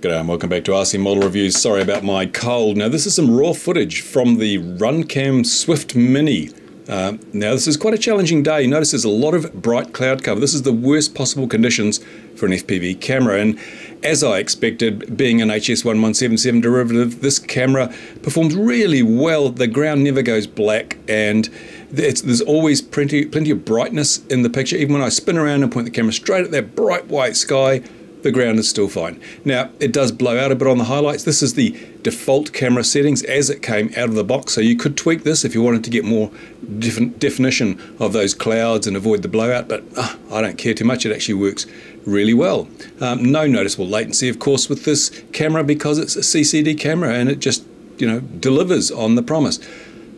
G'day and welcome back to RC Model Reviews. Sorry about my cold. Now this is some raw footage from the Runcam Swift Mini. Now this is quite a challenging day. Notice there's a lot of bright cloud cover. This is the worst possible conditions for an FPV camera, and as I expected, being an HS1177 derivative, this camera performs really well. The ground never goes black, and there's always plenty of brightness in the picture. Even when I spin around and point the camera straight at that bright white sky, the ground is still fine. Now, it does blow out a bit on the highlights. This is the default camera settings as it came out of the box, so you could tweak this if you wanted to get more definition of those clouds and avoid the blowout, but I don't care too much. It actually works really well. No noticeable latency, of course, with this camera because it's a CCD camera and it just, delivers on the promise.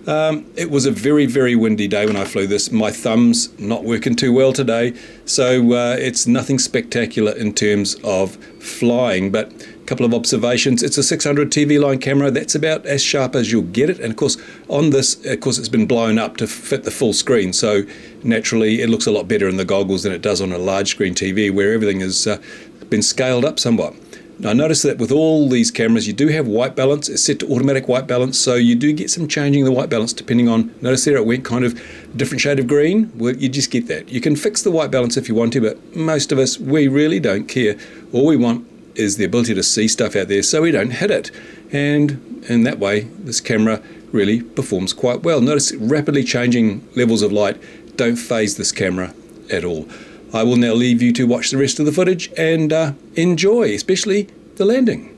It was a very, very windy day when I flew this. My thumb's not working too well today, so it's nothing spectacular in terms of flying, but a couple of observations. It's a 600 TV line camera. That's about as sharp as you'll get it, and of course on this, it's been blown up to fit the full screen, so naturally it looks a lot better in the goggles than it does on a large screen TV where everything has been scaled up somewhat. Now, I notice that with all these cameras you do have white balance. It's set to automatic white balance, so you do get some changing the white balance depending on, notice there it went kind of a different shade of green. Well, you just get that. You can fix the white balance if you want to, but most of us, we really don't care. All we want is the ability to see stuff out there so we don't hit it, and in that way this camera really performs quite well. Notice rapidly changing levels of light don't phase this camera at all. I will now leave you to watch the rest of the footage and enjoy, especially the landing.